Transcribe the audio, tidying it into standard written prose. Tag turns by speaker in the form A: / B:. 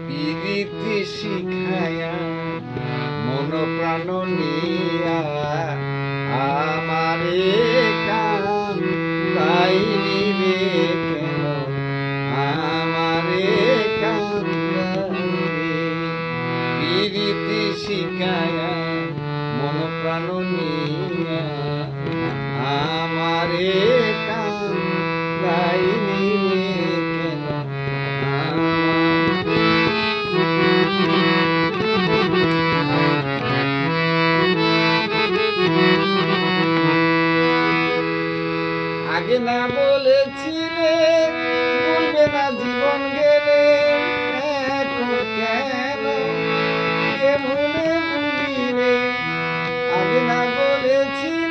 A: প্রীতি শিখায়া মন প্রাণ নিয়া আমারে কান্দাইলি রে কেন আমারে কান্দাইলি প্রীতি শিখায়া মন প্রাণ নিয়া আমারে কান্দাইলি রে কেন আগে না বলেছিলে বলবে না জীবন গেলে এখন কেন কে ভুলে ভুলি রে আগে না বলেছিলে